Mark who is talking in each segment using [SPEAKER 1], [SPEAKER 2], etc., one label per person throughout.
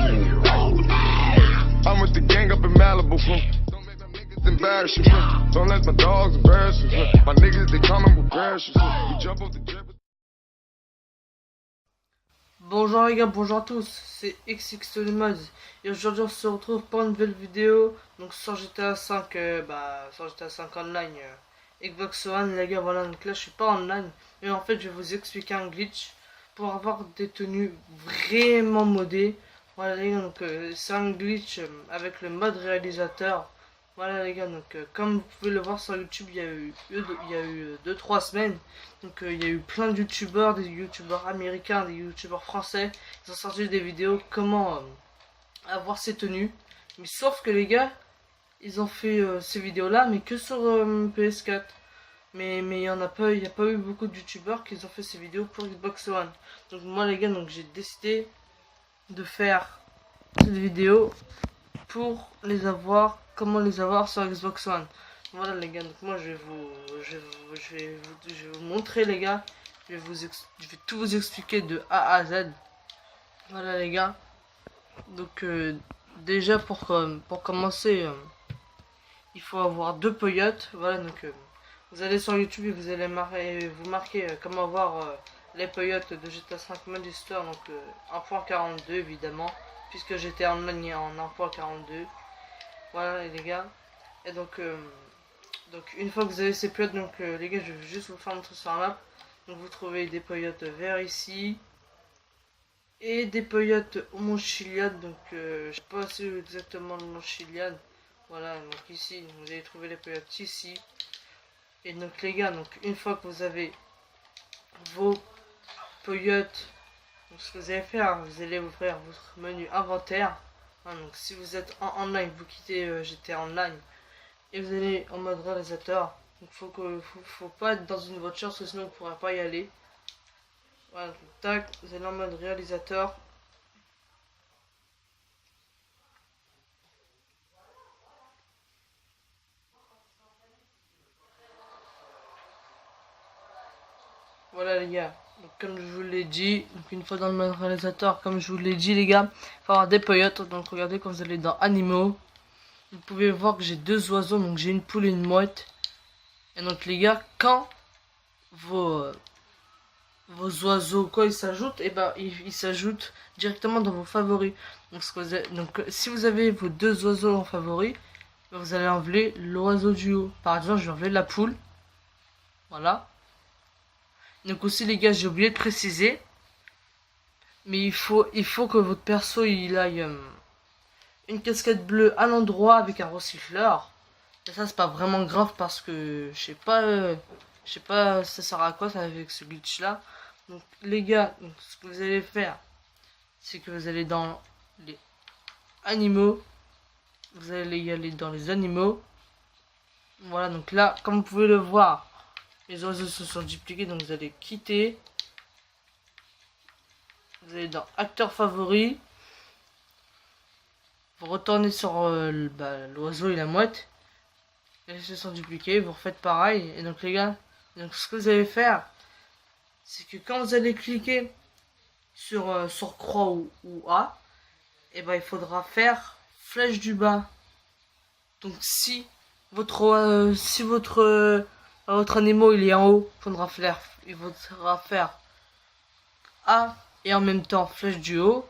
[SPEAKER 1] I'm with the gang up in Malibu. Don't make my niggas embarrass you. Don't let my dogs embarrass you. My niggas, they coming with grass. We jump off the jet.
[SPEAKER 2] Bonjour les gars, bonjour à tous, c'est XXTonyMods et aujourd'hui on se retrouve pour une nouvelle vidéo donc sur GTA 5, sur GTA 5 online, Xbox One les gars. Voilà, donc là je suis pas online mais en fait je vais vous expliquer un glitch pour avoir des tenues vraiment modées. Voilà les gars, donc c'est un glitch avec le mode réalisateur. Voilà les gars, donc comme vous pouvez le voir sur YouTube, il y a eu 2-3 semaines, donc il y a eu plein de youtubeurs, des youtubeurs américains, des youtubeurs français, ils ont sorti des vidéos comment avoir ces tenues. Mais sauf que les gars, ils ont fait ces vidéos là mais que sur PS4. Mais il y a pas eu beaucoup de youtubeurs qui ont fait ces vidéos pour Xbox One. Donc moi les gars, donc j'ai décidé de faire cette vidéo pour les avoir, comment les avoir sur Xbox One. Voilà les gars, donc moi je vais vous montrer les gars, je vais tout vous expliquer de A à Z. Voilà les gars, donc déjà pour commencer, il faut avoir 2 peyotes. Voilà, donc vous allez sur YouTube et vous allez marquer comment avoir les peyotes de GTA 5 Mod Histoire, donc 1.42 évidemment, puisque j'étais en ligne en 1.42. Voilà les gars, et donc une fois que vous avez ces peyotes, donc les gars, je vais juste vous faire montrer sur la map. Donc vous trouvez des peyotes verts ici et des peyotes montchiliades, donc je sais pas si exactement le montchiliade. Voilà, donc ici vous allez trouver les peyotes ici. Et donc les gars, donc une fois que vous avez vos peyotes, donc ce que vous allez faire, vous allez ouvrir votre menu inventaire. Donc si vous êtes en online, vous quittez GTA Online et vous allez en mode réalisateur. Donc faut pas être dans une voiture, parce que sinon vous ne pourrez pas y aller. Voilà, donc, tac, vous allez en mode réalisateur. Voilà les gars, donc comme je vous l'ai dit, donc une fois dans le mode réalisateur, comme je vous l'ai dit les gars, il faut avoir des peyotes. Donc regardez, quand vous allez dans animaux, vous pouvez voir que j'ai 2 oiseaux, donc j'ai une poule et une mouette. Et donc les gars, quand vos oiseaux quoi ils s'ajoutent, et ils s'ajoutent directement dans vos favoris. Donc, si vous avez vos 2 oiseaux en favoris, vous allez enlever l'oiseau du haut. Par exemple, je vais enlever la poule. Voilà. Donc aussi les gars, j'ai oublié de préciser, mais il faut que votre perso il aille une casquette bleue à l'endroit avec un recycleur. Et ça c'est pas vraiment grave parce que je sais pas ça sert à quoi ça avec ce glitch là. Donc les gars, donc, ce que vous allez faire, c'est que vous allez dans les animaux, vous allez y aller dans les animaux. Voilà, donc là comme vous pouvez le voir, les oiseaux se sont dupliqués, donc vous allez quitter. Vous allez dans acteur favori. Vous retournez sur l'oiseau et la mouette. Ils se sont dupliqués, vous refaites pareil. Et donc les gars, donc ce que vous allez faire, c'est que quand vous allez cliquer sur croix ou A, et il faudra faire flèche du bas. Donc si votre animal il est en haut, il faudra faire A et en même temps flèche du haut.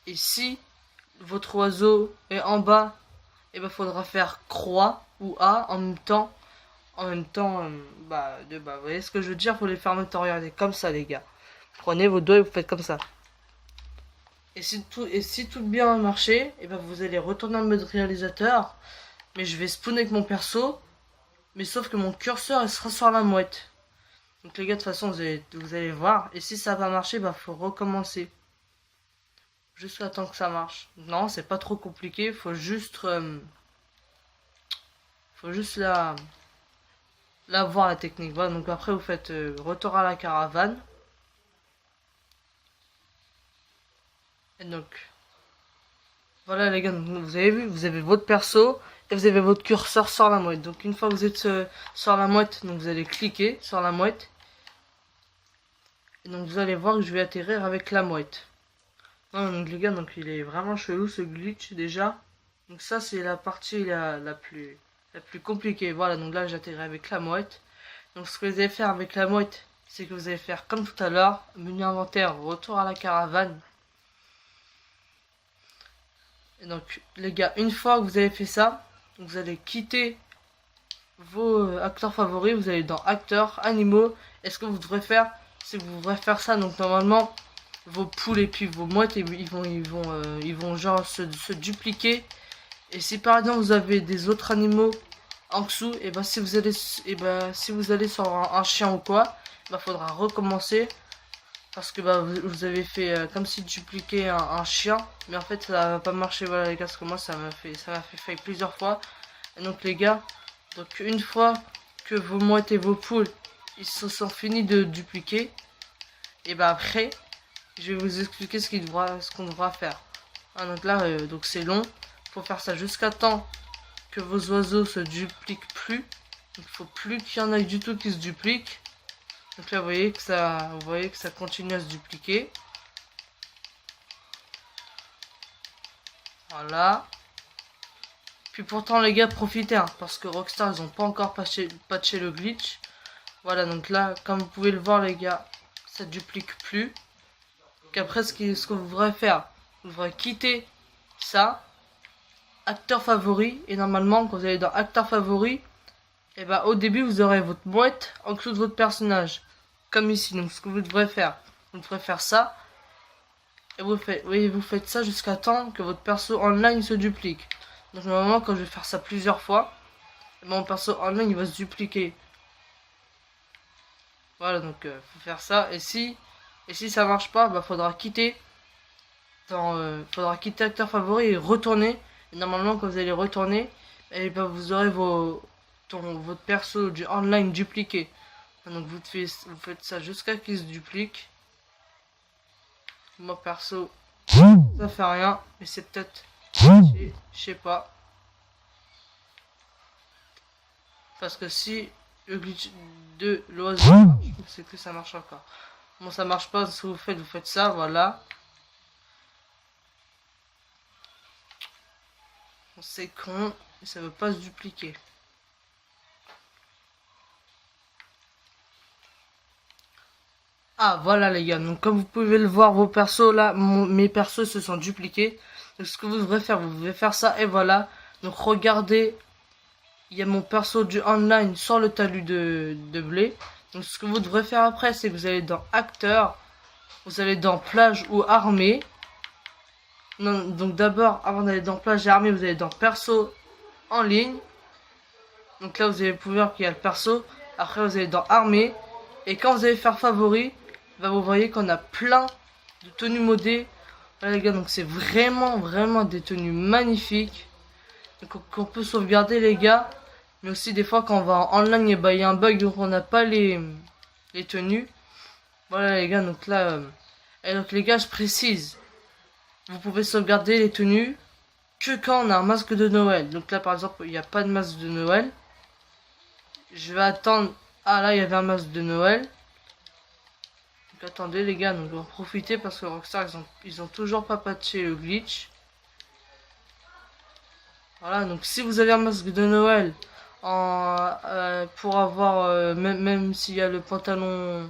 [SPEAKER 2] Et si votre oiseau est en bas, il faudra faire croix ou A en même temps. Vous voyez ce que je veux dire, faut les faire en même temps. Regardez, comme ça les gars. Prenez vos doigts et vous faites comme ça. Et si tout bien a marché, vous allez retourner en mode réalisateur. Mais je vais spawn avec mon perso. Mais sauf que mon curseur il sera sur la mouette. Donc les gars, de toute façon vous allez voir. Et si ça va marcher, faut recommencer. Juste attendre que ça marche. Non, c'est pas trop compliqué. Faut juste la voir la technique. Voilà, donc après vous faites retour à la caravane. Et donc voilà les gars, donc, vous avez vu, vous avez votre perso et vous avez votre curseur sur la mouette. Donc une fois que vous êtes sur la mouette, donc vous allez cliquer sur la mouette. Et donc vous allez voir que je vais atterrir avec la mouette. Non, donc les gars, donc il est vraiment chelou ce glitch déjà. Donc ça c'est la partie la plus compliquée. Voilà, donc là j'atterris avec la mouette. Donc ce que vous allez faire avec la mouette, c'est que vous allez faire comme tout à l'heure, menu inventaire, retour à la caravane. Et donc les gars, une fois que vous avez fait ça, vous allez quitter vos acteurs favoris, vous allez dans acteurs, animaux. Et ce que vous devrez faire, c'est que vous devrez faire ça. Donc normalement, vos poules et puis vos mouettes, ils vont genre se dupliquer. Et si par exemple vous avez des autres animaux en dessous, et ben si vous allez, si vous allez sur un chien ou quoi, bah faudra recommencer. Parce que bah, vous avez fait comme si dupliquer un chien. Mais en fait ça va pas marcher, voilà les gars, parce que moi ça m'a fait fail plusieurs fois. Et donc les gars, donc une fois que vos mouettes et vos poules ils se sont finis de dupliquer, et bah après je vais vous expliquer ce qu'on devra faire. Ah, donc là donc c'est long. Faut faire ça jusqu'à temps que vos oiseaux se dupliquent plus. Donc il faut plus qu'il y en ait du tout qui se dupliquent. Donc là vous voyez que ça continue à se dupliquer. Voilà. Puis pourtant les gars, profitez hein, parce que Rockstar ils ont pas encore patché le glitch. Voilà, donc là comme vous pouvez le voir les gars, ça duplique plus. Donc après ce que vous devrez faire, vous devrez quitter ça, acteur favori, et normalement quand vous allez dans acteur favori, et bah au début vous aurez votre mouette en dessous de votre personnage, comme ici. Donc ce que vous devrez faire, ça, et vous faites ça jusqu'à temps que votre perso online se duplique. Donc normalement quand je vais faire ça plusieurs fois, mon perso online il va se dupliquer. Voilà, donc faut faire ça. Et si ça marche pas, bah faudra quitter acteur favori et retourner. Et normalement quand vous allez retourner, et bah, vous aurez votre perso du online dupliqué. Donc vous faites ça jusqu'à qu'il se duplique. Moi perso ça fait rien, mais c'est peut-être, je sais pas, parce que si le glitch de l'oiseau marche, c'est que ça marche encore. Bon, ça marche pas, ce que vous faites ça, voilà. C'est con, ça veut pas se dupliquer. Ah voilà les gars, donc comme vous pouvez le voir, vos persos là, mes persos se sont dupliqués. Donc ce que vous devrez faire, vous devez faire ça et voilà. Donc regardez, il y a mon perso du online sur le talus de blé. Donc ce que vous devrez faire après, c'est que vous allez dans acteur, vous allez dans plage ou armée. Non, donc d'abord, avant d'aller dans plage et armée, vous allez dans perso en ligne. Donc là vous allez pouvoir qu'il y a le perso. Après vous allez dans armée. Et quand vous allez faire favori, bah, vous voyez qu'on a plein de tenues modées. Voilà les gars, donc c'est vraiment des tenues magnifiques. Donc qu'on peut sauvegarder les gars. Mais aussi des fois quand on va en online, et bah, il y a un bug donc on n'a pas les tenues. Voilà les gars, donc là... et donc les gars, je précise. Vous pouvez sauvegarder les tenues que quand on a un masque de Noël. Donc là par exemple, il n'y a pas de masque de Noël. Je vais attendre... Ah là, il y avait un masque de Noël. Donc attendez les gars, donc on va profiter parce que Rockstar, ils ont toujours pas patché le glitch. Voilà, donc si vous avez un masque de Noël, pour avoir, même s'il y a le pantalon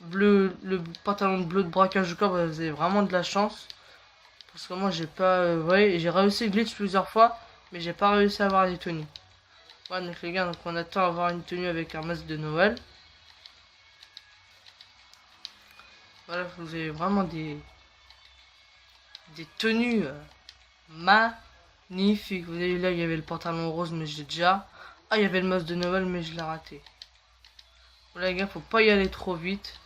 [SPEAKER 2] bleu de braquage du corps, bah, vous avez vraiment de la chance. Parce que moi j'ai pas, ouais, j'ai réussi le glitch plusieurs fois, mais j'ai pas réussi à avoir les tenues. Voilà donc les gars, donc on attend à avoir une tenue avec un masque de Noël. Voilà, vous avez vraiment des tenues magnifiques. Vous avez là, il y avait le pantalon rose, mais j'ai déjà. Ah, il y avait le masque de Noël, mais je l'ai raté. Voilà les gars, faut pas y aller trop vite.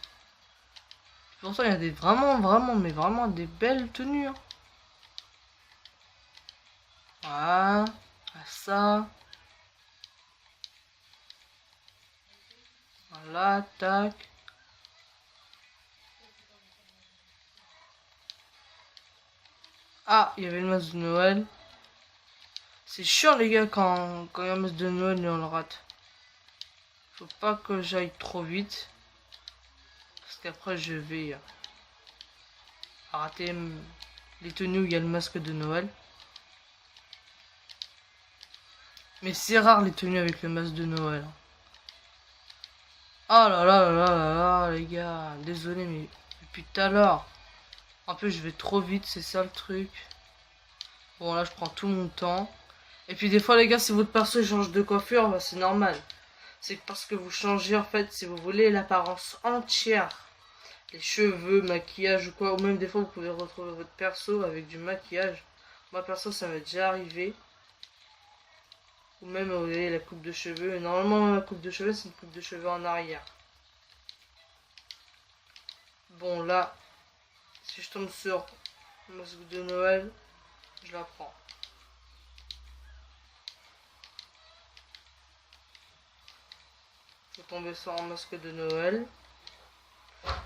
[SPEAKER 2] Pourtant, il y a des vraiment des belles tenues. Hein. Voilà, ça. Voilà, tac. Ah, il y avait le masque de Noël. C'est chiant les gars quand il y a un masque de Noël et on le rate. Faut pas que j'aille trop vite. Parce qu'après je vais rater les tenues où il y a le masque de Noël. Mais c'est rare les tenues avec le masque de Noël. Oh là là là là là là, les gars. Désolé, mais depuis tout à l'heure. En plus, je vais trop vite, c'est ça le truc. Bon, là, je prends tout mon temps. Et puis, des fois, les gars, si votre perso change de coiffure, bah, c'est normal. C'est parce que vous changez, en fait, si vous voulez, l'apparence entière. Les cheveux, maquillage ou quoi. Ou même, des fois, vous pouvez retrouver votre perso avec du maquillage. Moi, perso, ça m'est déjà arrivé. Ou même, vous voyez, la coupe de cheveux. Normalement, la coupe de cheveux, c'est une coupe de cheveux en arrière. Bon, là, si je tombe sur le masque de Noël, je la prends. Je vais tomber sur un masque de Noël.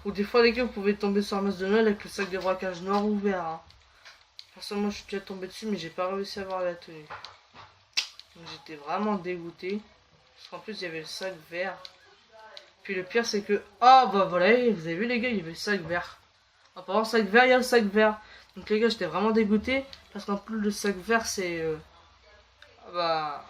[SPEAKER 2] Ou des fois, les gars, vous pouvez tomber sur un masque de Noël avec le sac de braquage noir ouvert. Hein. Personnellement, je suis déjà tombé dessus, mais j'ai pas réussi à avoir la tenue. Donc j'étais vraiment dégoûté. Parce qu'en plus, il y avait le sac vert. Puis le pire, c'est que... Ah, bah voilà, vous avez vu, les gars, il y avait le sac vert. Apparemment, le sac vert, il y a le sac vert. Donc les gars, j'étais vraiment dégoûté. Parce qu'en plus, le sac vert, c'est... Bah...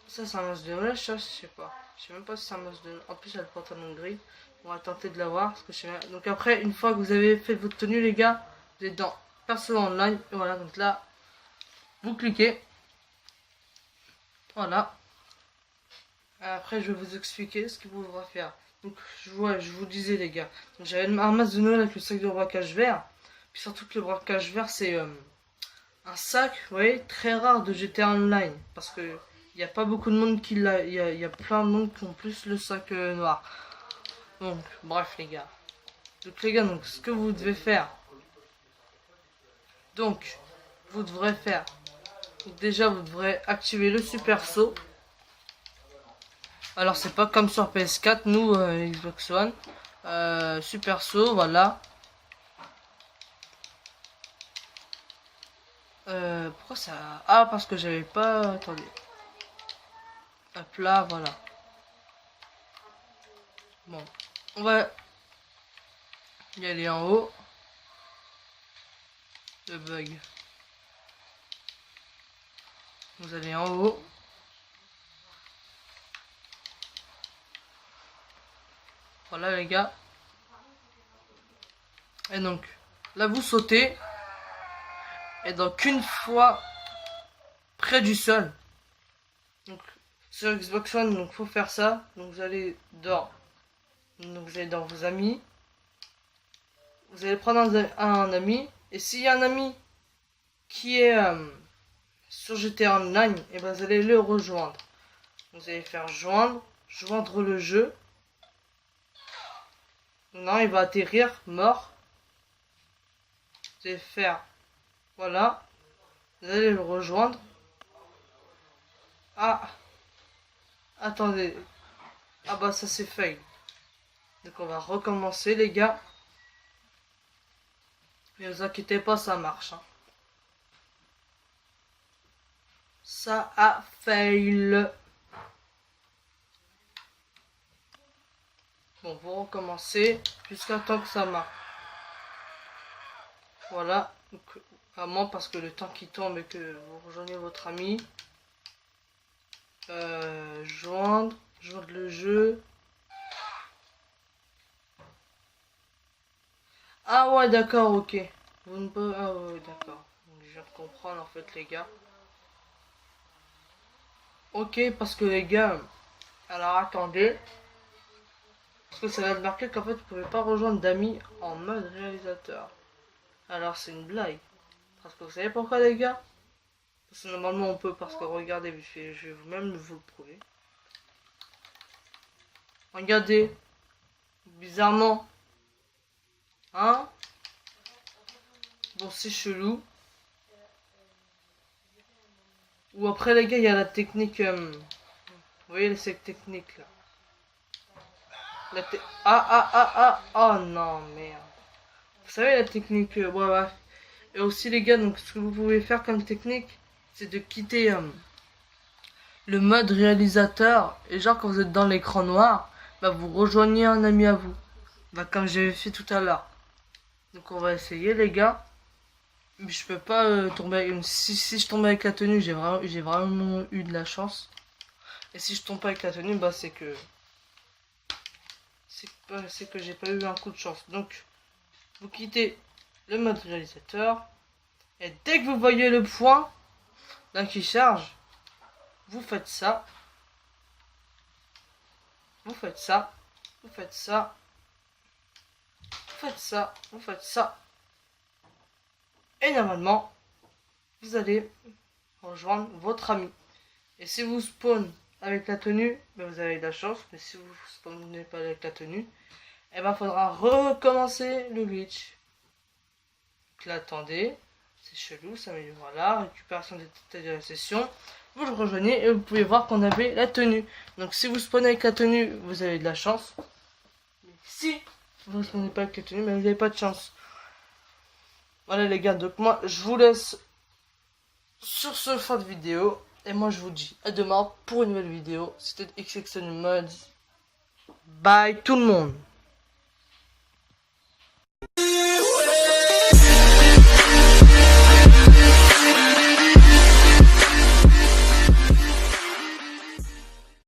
[SPEAKER 2] Ça, c'est un masque de Noël, ça, je sais pas. Je sais même pas si c'est un masque de Noël. En plus, il y a le pantalon gris. On va tenter de l'avoir. Parce que je sais... Donc après, une fois que vous avez fait votre tenue, les gars, vous êtes dans Perso online. Et voilà, donc là, vous cliquez. Voilà. Après, je vais vous expliquer ce qu'il faudra faire. Donc, je vous disais, les gars. Donc, j'avais un masque de Noël avec le sac de braquage vert. Puis surtout que le braquage vert, c'est un sac, vous voyez, très rare de GTA Online. Parce que il n'y a pas beaucoup de monde qui l'a. Il y a plein de monde qui ont plus le sac noir. Donc, bref, les gars. Donc, les gars, donc, ce que vous devez faire. Donc, vous devrez faire. Donc, déjà, vous devrez activer le super saut. Alors c'est pas comme sur PS4, nous Xbox One. Super saut, voilà. Pourquoi ça... Ah, parce que j'avais pas... Attendez. Hop là, voilà. Bon, on va y aller en haut. Le bug. Vous allez en haut. Voilà les gars. Et donc, là vous sautez. Et donc une fois près du sol. Donc sur Xbox One, donc faut faire ça. Donc vous allez dans vos amis. Vous allez prendre un ami. Et s'il y a un ami qui est sur GTA Online, et ben vous allez le rejoindre. Vous allez faire joindre le jeu. Non, il va atterrir, mort. Vous allez faire, voilà. Vous allez le rejoindre. Ah, attendez. Ah bah ça c'est fail. Donc on va recommencer les gars. Ne vous inquiétez pas, ça marche. Hein. Ça a fail. Bon, vous recommencez jusqu'à temps que ça marche. Voilà. Donc, vraiment parce que le temps qui tombe et que vous rejoignez votre ami. Joindre le jeu. Ah ouais, d'accord, ok. Vous ne pouvez... Ah ouais, d'accord. Je viens de comprendre en fait les gars. Ok, parce que les gars... Alors attendez. Parce que ça va te marquer qu'en fait, vous pouvez pas rejoindre d'amis en mode réalisateur. Alors, c'est une blague. Parce que vous savez pourquoi, les gars? Parce que normalement, on peut, parce que regardez, je vais même vous le prouver. Regardez. Bizarrement. Hein? Bon, c'est chelou. Ou après, les gars, il y a la technique... Vous voyez, cette technique, là. Oh non, merde. Vous savez la technique, ouais. Et aussi les gars, donc ce que vous pouvez faire comme technique, c'est de quitter le mode réalisateur. Et genre quand vous êtes dans l'écran noir, bah vous rejoignez un ami à vous. Bah comme j'avais fait tout à l'heure. Donc on va essayer les gars. je peux pas tomber avec... Si je tombe avec la tenue, j'ai vraiment eu de la chance. Et si je tombe pas avec la tenue, bah c'est que... C'est que j'ai pas eu un coup de chance. Donc, vous quittez le mode réalisateur. Et dès que vous voyez le point là qui charge, vous faites ça. Vous faites ça. Vous faites ça. Vous faites ça. Vous faites ça. Et normalement, vous allez rejoindre votre ami. Et si vous spawn avec la tenue, ben vous avez de la chance. Mais si vous spawnez pas avec la tenue, eh ben faudra recommencer le glitch. Donc là, attendez. C'est chelou, ça met voilà, récupération des détails de la session. Vous le rejoignez et vous pouvez voir qu'on avait la tenue. Donc si vous spawnez avec la tenue, vous avez de la chance. Mais si vous ne spawnez pas avec la tenue, ben vous n'avez pas de chance. Voilà les gars, donc moi je vous laisse sur ce fin de vidéo. Et moi je vous dis à demain pour une nouvelle vidéo. C'était XXL Mods. Bye tout le monde.